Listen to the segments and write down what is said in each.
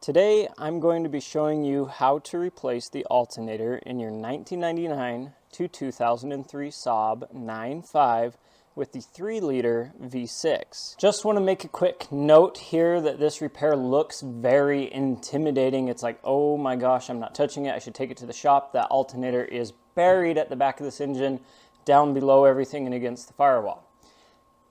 Today, I'm going to be showing you how to replace the alternator in your 1999 to 2003 Saab 9.5 with the 3-liter V6. Just want to make a quick note here that this repair looks very intimidating. It's like, oh my gosh, I'm not touching it. I should take it to the shop. That alternator is buried at the back of this engine, down below everything and against the firewall.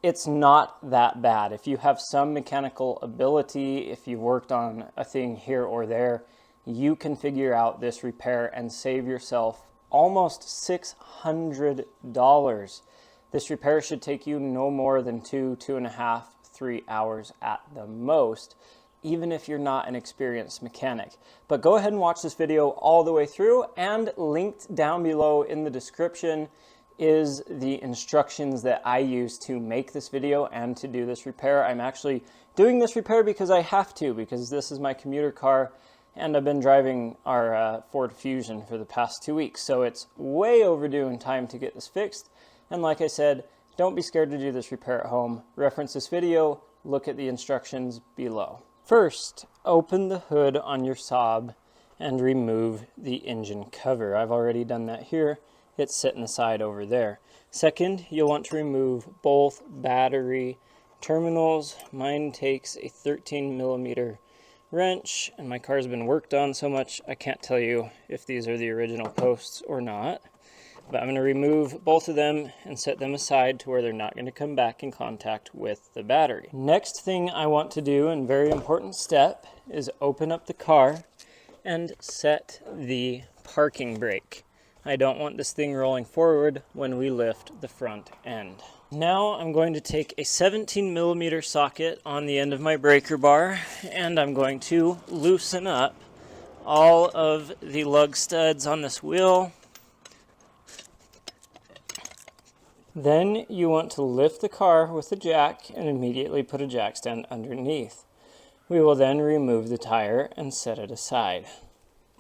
It's not that bad. If you have some mechanical ability, if you've worked on a thing here or there, you can figure out this repair and save yourself almost $600. This repair should take you no more than 2.5, 3 hours at the most, even if you're not an experienced mechanic. But go ahead and watch this video all the way through, and linked down below in the description is the instructions that I use to make this video and to do this repair. I'm actually doing this repair because I have to, because this is my commuter car and I've been driving our Ford Fusion for the past 2 weeks. So it's way overdue in time to get this fixed. And like I said, don't be scared to do this repair at home. Reference this video, look at the instructions below. First, open the hood on your Saab and remove the engine cover. I've already done that here. It's sitting aside over there. Second, you'll want to remove both battery terminals. Mine takes a 13mm wrench, and my car's been worked on so much I can't tell you if these are the original posts or not. But I'm going to remove both of them and set them aside to where they're not going to come back in contact with the battery. Next thing I want to do, and very important step, is open up the car and set the parking brake. I don't want this thing rolling forward when we lift the front end. Now I'm going to take a 17mm socket on the end of my breaker bar, and I'm going to loosen up all of the lug studs on this wheel. Then you want to lift the car with the jack and immediately put a jack stand underneath. We will then remove the tire and set it aside.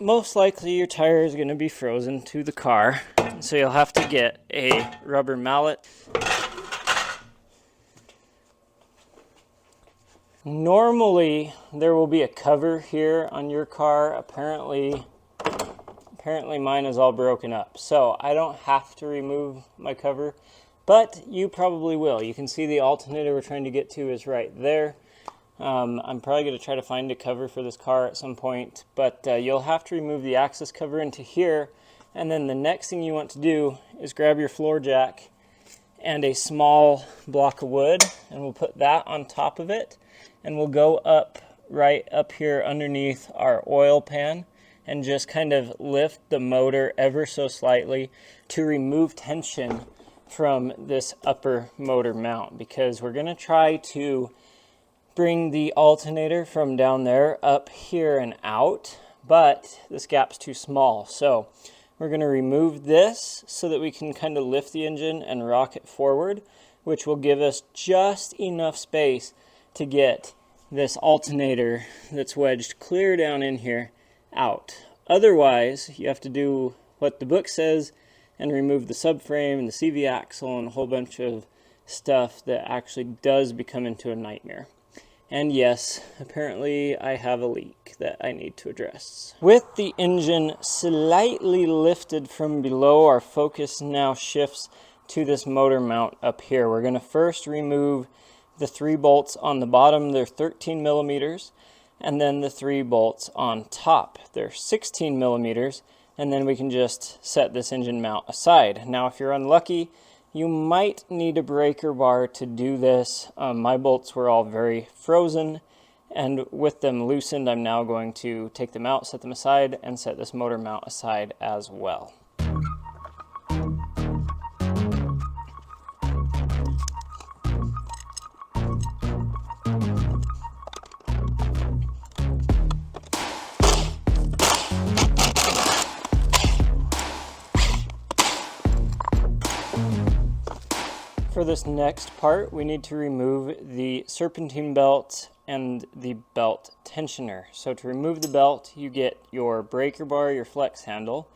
Most likely your tire is going to be frozen to the car, so you'll have to get a rubber mallet. Normally there will be a cover here on your car. Apparently mine is all broken up, so I don't have to remove my cover, but you probably will. You can see the alternator we're trying to get to is right there. I'm probably going to try to find a cover for this car at some point, but you'll have to remove the access cover into here, and then the next thing you want to do is grab your floor jack and a small block of wood, and we'll put that on top of it, and we'll go up right up here underneath our oil pan and just kind of lift the motor ever so slightly to remove tension from this upper motor mount, because we're going to try to bring the alternator from down there up here and out, but this gap's too small. So we're going to remove this so that we can kind of lift the engine and rock it forward, which will give us just enough space to get this alternator that's wedged clear down in here out. Otherwise, you have to do what the book says and remove the subframe and the CV axle and a whole bunch of stuff that actually does become into a nightmare. And yes, apparently I have a leak that I need to address. With the engine slightly lifted from below, our focus now shifts to this motor mount up here. We're going to first remove the 3 bolts on the bottom. They're 13mm, and then the 3 bolts on top. They're 16mm, and then we can just set this engine mount aside. Now, if you're unlucky, you might need a breaker bar to do this. My bolts were all very frozen, and with them loosened, I'm now going to take them out, set them aside, and set this motor mount aside as well. For this next part, we need to remove the serpentine belt and the belt tensioner. So to remove the belt, you get your breaker bar, your flex handle,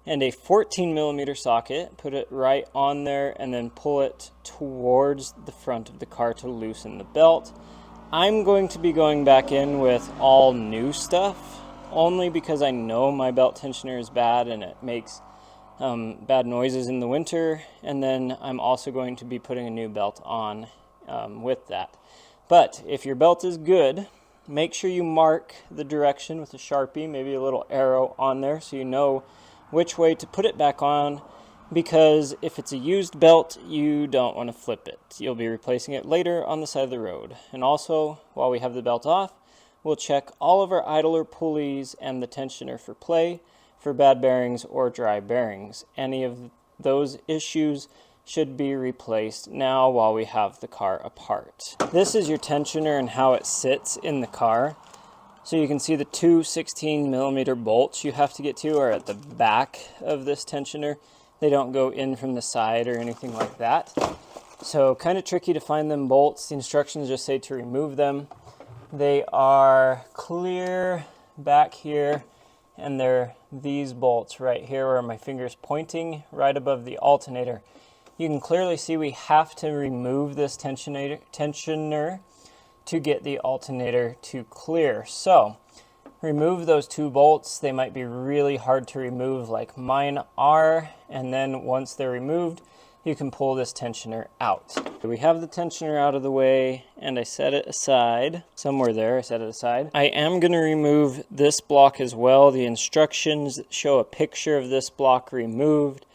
and a 14mm socket. Put it right on there and then pull it towards the front of the car to loosen the belt. I'm going to be going back in with all new stuff, only because I know my belt tensioner is bad and it makes bad noises in the winter, and then I'm also going to be putting a new belt on with that. But if your belt is good, make sure you mark the direction with a Sharpie, maybe a little arrow on there so you know which way to put it back on, because if it's a used belt, you don't want to flip it. You'll be replacing it later on the side of the road. And also, while we have the belt off, we'll check all of our idler pulleys and the tensioner for play, for bad bearings or dry bearings. Any of those issues should be replaced now while we have the car apart. This is your tensioner and how it sits in the car. So you can see the two 16mm bolts you have to get to are at the back of this tensioner. They don't go in from the side or anything like that. So kind of tricky to find them bolts. The instructions just say to remove them. They are clear back here, and they're these bolts right here where my finger's pointing, right above the alternator. You can clearly see we have to remove this tensioner to get the alternator to clear. So remove those two bolts. They might be really hard to remove like mine are, and then once they're removed, you can pull this tensioner out. We have the tensioner out of the way, and I set it aside. Somewhere there, I set it aside. I am gonna remove this block as well. The instructions show a picture of this block removed,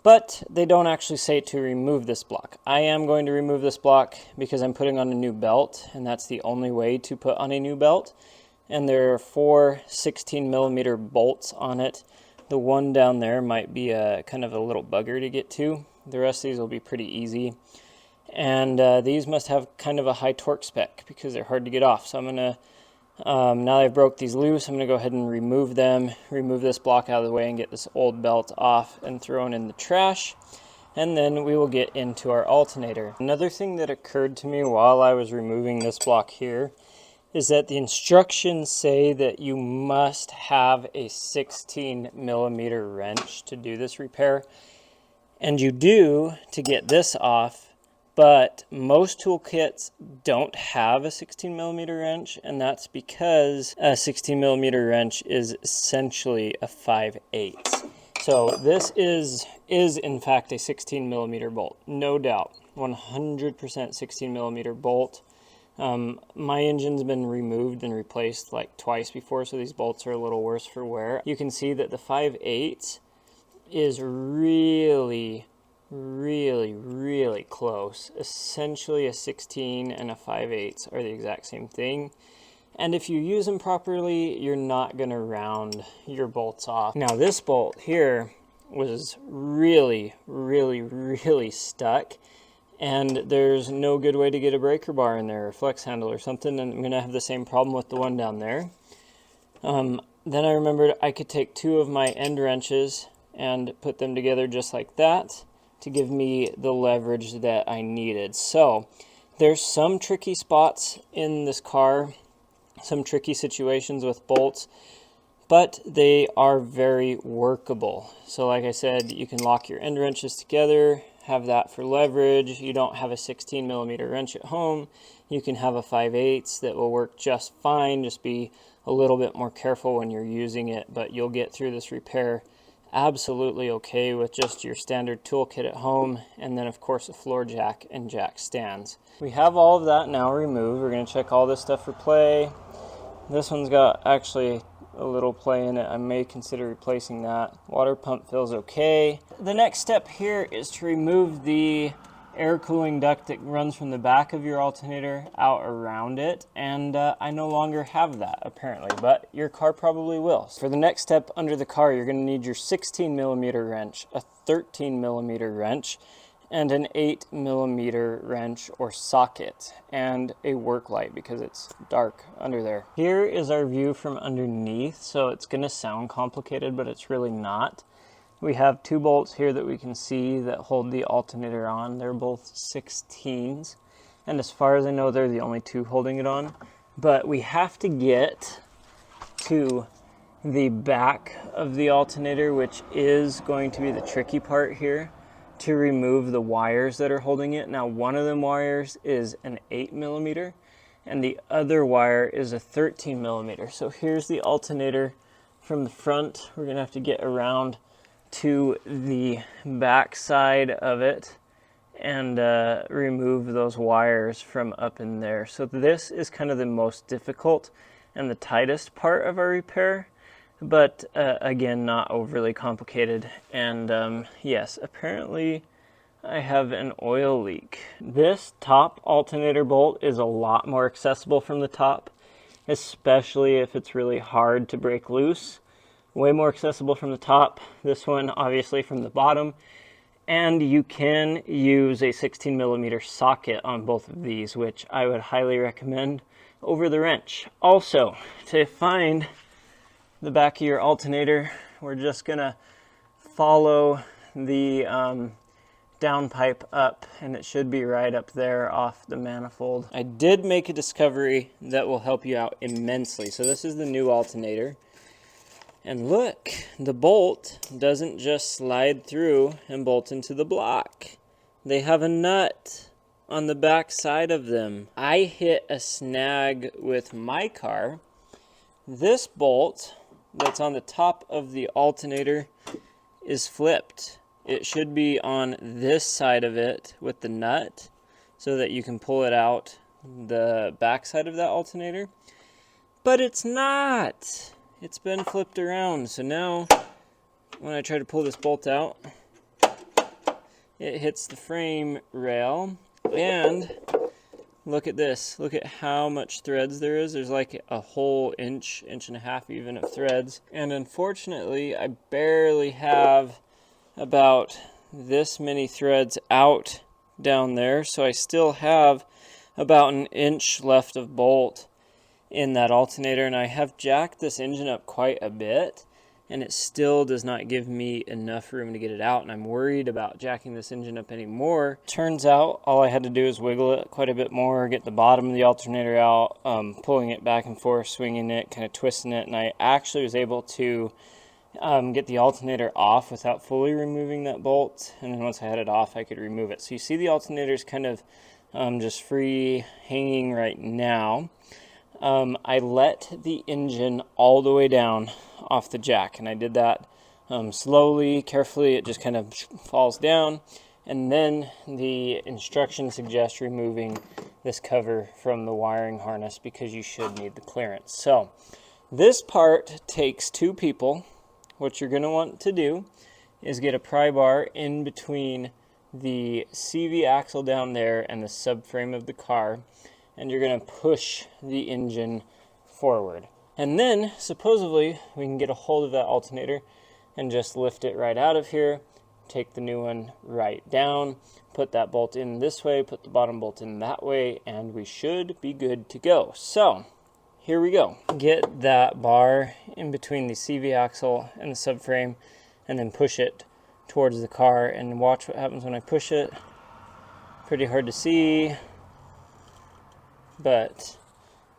but they don't actually say to remove this block. I am going to remove this block because I'm putting on a new belt, and that's the only way to put on a new belt. And there are 4 16mm bolts on it. The one down there might be a kind of a little bugger to get to. The rest of these will be pretty easy. And these must have kind of a high torque spec because they're hard to get off. So I'm gonna, now that I've broke these loose, I'm gonna go ahead and remove them, remove this block out of the way and get this old belt off and thrown in the trash. And then we will get into our alternator. Another thing that occurred to me while I was removing this block here is that the instructions say that you must have a 16mm wrench to do this repair. And you do to get this off, but most toolkits don't have a 16mm wrench, and that's because a 16mm wrench is essentially a 5/8. So this is in fact a 16mm bolt, no doubt, 100% 16mm bolt. My engine's been removed and replaced like twice before, so these bolts are a little worse for wear. You can see that the 5/8 is really close. Essentially a 16 and a 5/8 are the exact same thing. And if you use them properly, you're not going to round your bolts off. Now this bolt here was really stuck, and there's no good way to get a breaker bar in there or flex handle or something, and I'm going to have the same problem with the one down there. Then I remembered I could take 2 of my end wrenches and put them together just like that to give me the leverage that I needed. So there's some tricky spots in this car, some tricky situations with bolts, but they are very workable. So like I said, you can lock your end wrenches together, have that for leverage. You don't have a 16mm wrench at home, you can have a 5/8 that will work just fine. Just be a little bit more careful when you're using it, but you'll get through this repair absolutely okay with just your standard toolkit at home, and then of course a floor jack and jack stands. We have all of that now removed. We're going to check all this stuff for play. This one's got actually a little play in it. I may consider replacing that. Water pump feels okay. The next step here is to remove the air cooling duct that runs from the back of your alternator out around it, and I no longer have that apparently, but your car probably will. For the next step under the car, you're going to need your 16mm wrench, a 13mm wrench, and an 8mm wrench or socket, and a work light because it's dark under there. Here is our view from underneath, so it's going to sound complicated, but it's really not. We have 2 bolts here that we can see that hold the alternator on. They're both 16s, and as far as I know, they're the only 2 holding it on. But we have to get to the back of the alternator, which is going to be the tricky part here, to remove the wires that are holding it. Now, one of them wires is an 8mm, and the other wire is a 13 millimeter. So here's the alternator from the front. We're gonna have to get around to the back side of it and remove those wires from up in there. So this is kind of the most difficult and the tightest part of our repair, but again, not overly complicated. And yes, apparently I have an oil leak. This top alternator bolt is a lot more accessible from the top, especially if it's really hard to break loose. Way more accessible from the top. This one obviously from the bottom. And you can use a 16 millimeter socket on both of these, which I would highly recommend over the wrench. Also, to find the back of your alternator, we're just gonna follow the downpipe up, and it should be right up there off the manifold. I did make a discovery that will help you out immensely. So this is the new alternator. And look, the bolt doesn't just slide through and bolt into the block. They have a nut on the back side of them. I hit a snag with my car. This bolt that's on the top of the alternator is flipped. It should be on this side of it with the nut so that you can pull it out the back side of that alternator. But it's not. It's been flipped around. So now when I try to pull this bolt out, it hits the frame rail. And look at this. Look at how much threads there is. There's like a whole inch and a half even of threads. And unfortunately, I barely have about this many threads out down there. So I still have about an inch left of bolt in that alternator, and I have jacked this engine up quite a bit, and it still does not give me enough room to get it out, and I'm worried about jacking this engine up anymore. Turns out all I had to do is wiggle it quite a bit more, get the bottom of the alternator out, pulling it back and forth, swinging it, kind of twisting it, and I actually was able to get the alternator off without fully removing that bolt, and then once I had it off, I could remove it. So you see the alternator is kind of just free hanging right now. I let the engine all the way down off the jack, and I did that slowly, carefully. It just kind of falls down, and then the instructions suggest removing this cover from the wiring harness because you should need the clearance. So this part takes two people. What you're going to want to do is get a pry bar in between the CV axle down there and the subframe of the car, and you're going to push the engine forward. And then, supposedly, we can get a hold of that alternator and just lift it right out of here, take the new one right down, put that bolt in this way, put the bottom bolt in that way, and we should be good to go. So, here we go. Get that bar in between the CV axle and the subframe, and then push it towards the car, and watch what happens when I push it. Pretty hard to see, but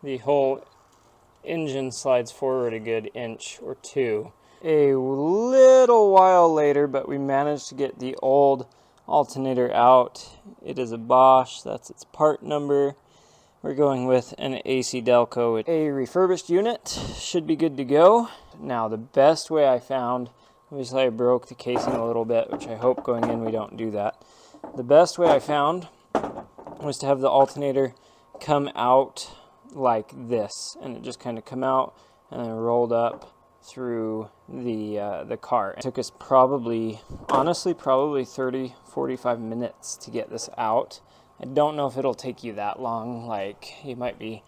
the whole engine slides forward a good inch or two. A little while later, but we managed to get the old alternator out. It is a Bosch, that's its part number. We're going with an AC Delco. A refurbished unit should be good to go. Now the best way I found, obviously I broke the casing a little bit, which I hope going in we don't do that. The best way I found was to have the alternator come out like this, and it just kind of come out and then rolled up through the car. It took us probably 30-45 minutes to get this out. I don't know if it'll take you that long. Like, you might be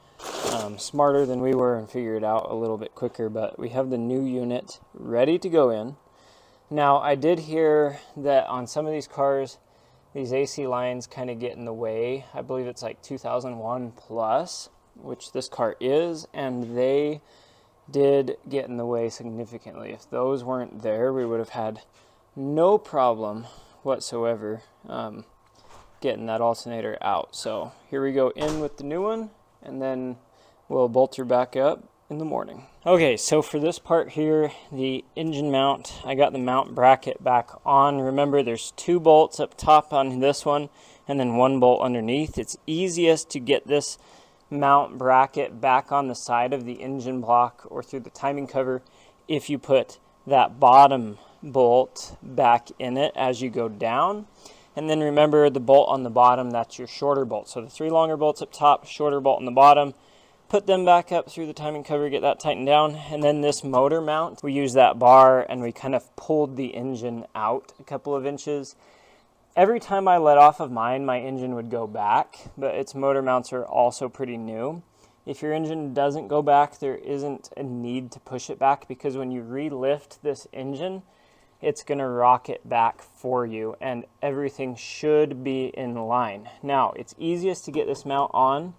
smarter than we were and figure it out a little bit quicker, but we have the new unit ready to go in. Now, I did hear that on some of these cars, these AC lines kind of get in the way. I believe it's like 2001 plus, which this car is, and they did get in the way significantly. If those weren't there, we would have had no problem whatsoever getting that alternator out. So here we go in with the new one, and then we'll bolt her back up in the morning. Okay, so for this part here, the engine mount, I got the mount bracket back on. Remember, there's two bolts up top on this one, and then one bolt underneath. It's easiest to get this mount bracket back on the side of the engine block or through the timing cover if you put that bottom bolt back in it as you go down. And then remember the bolt on the bottom, that's your shorter bolt. So the 3 longer bolts up top, shorter bolt on the bottom, put them back up through the timing cover, get that tightened down. And then this motor mount, we use that bar and we kind of pulled the engine out a couple of inches. Every time I let off of mine, my engine would go back, but its motor mounts are also pretty new. If your engine doesn't go back, there isn't a need to push it back, because when you re-lift this engine, it's going to rock it back for you and everything should be in line. Now, it's easiest to get this mount on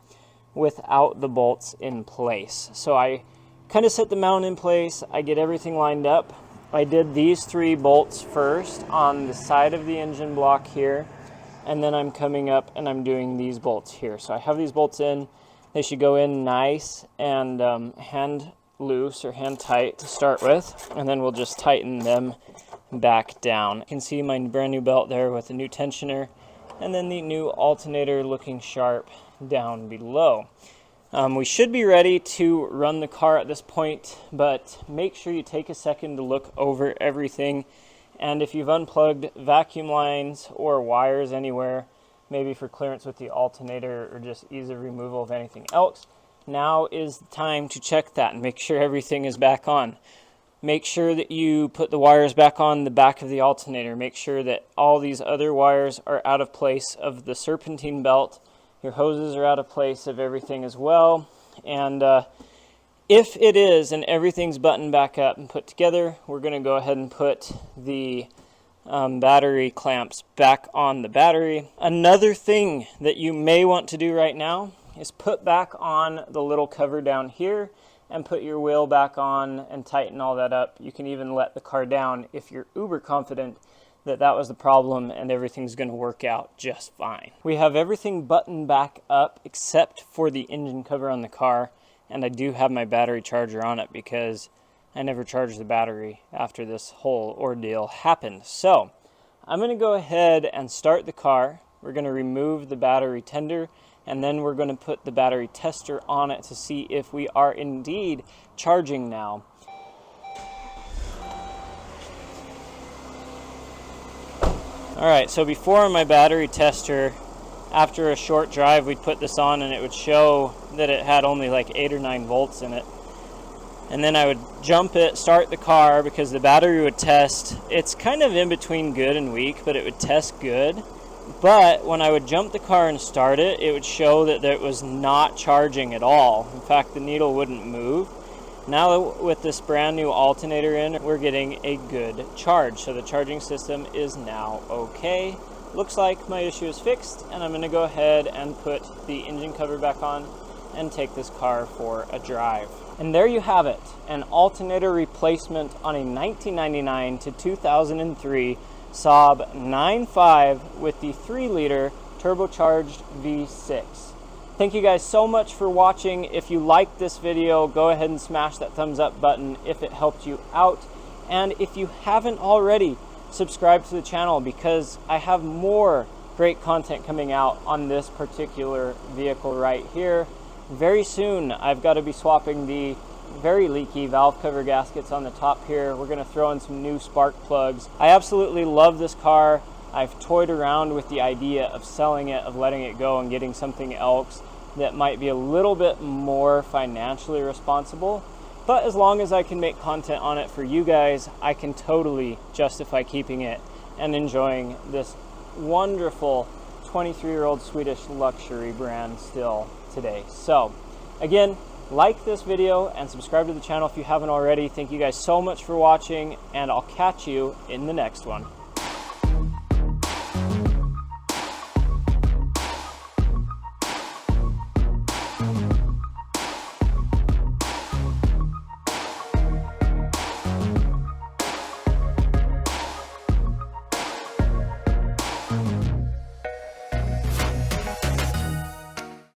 without the bolts in place. So I kind of set the mount in place, I get everything lined up. I did these 3 bolts first on the side of the engine block here, and then I'm coming up and I'm doing these bolts here. So I have these bolts in, they should go in nice and hand loose or hand tight to start with, and then we'll just tighten them back down. You can see my brand new belt there with the new tensioner and then the new alternator looking sharp down below. We should be ready to run the car at this point, but make sure you take a second to look over everything, and if you've unplugged vacuum lines or wires anywhere, maybe for clearance with the alternator or just ease of removal of anything else, now is the time to check that and make sure everything is back on. Make sure that you put the wires back on the back of the alternator. Make sure that all these other wires are out of place of the serpentine belt. Your hoses are out of place of everything as well. And if it is and everything's buttoned back up and put together, we're going to go ahead and put the battery clamps back on the battery. Another thing that you may want to do right now is put back on the little cover down here and put your wheel back on and tighten all that up. You can even let the car down if you're uber confident that that was the problem and everything's going to work out just fine. We have everything buttoned back up except for the engine cover on the car, and I do have my battery charger on it because I never charged the battery after this whole ordeal happened. So I'm going to go ahead and start the car. We're going to remove the battery tender, and then we're going to put the battery tester on it to see if we are indeed charging now. Alright, so before my battery tester, after a short drive, we'd put this on and it would show that it had only like 8 or 9 volts in it. And then I would jump it, start the car, because the battery would test. It's kind of in between good and weak, but it would test good. But when I would jump the car and start it, it would show that it was not charging at all. In fact, the needle wouldn't move. Now with this brand new alternator in, we're getting a good charge. So the charging system is now okay. Looks like my issue is fixed, and I'm going to go ahead and put the engine cover back on and take this car for a drive. And there you have it, an alternator replacement on a 1999 to 2003 SAAB 9.5 with the 3-liter turbocharged V6. Thank you guys so much for watching. If you liked this video, go ahead and smash that thumbs up button if it helped you out. And if you haven't already, subscribe to the channel, because I have more great content coming out on this particular vehicle right here. Very soon, I've got to be swapping the very leaky valve cover gaskets on the top here. We're going to throw in some new spark plugs. I absolutely love this car. I've toyed around with the idea of selling it, of letting it go and getting something else that might be a little bit more financially responsible. But as long as I can make content on it for you guys, I can totally justify keeping it and enjoying this wonderful 23-year-old Swedish luxury brand still today. So again, like this video and subscribe to the channel if you haven't already. Thank you guys so much for watching, and I'll catch you in the next one.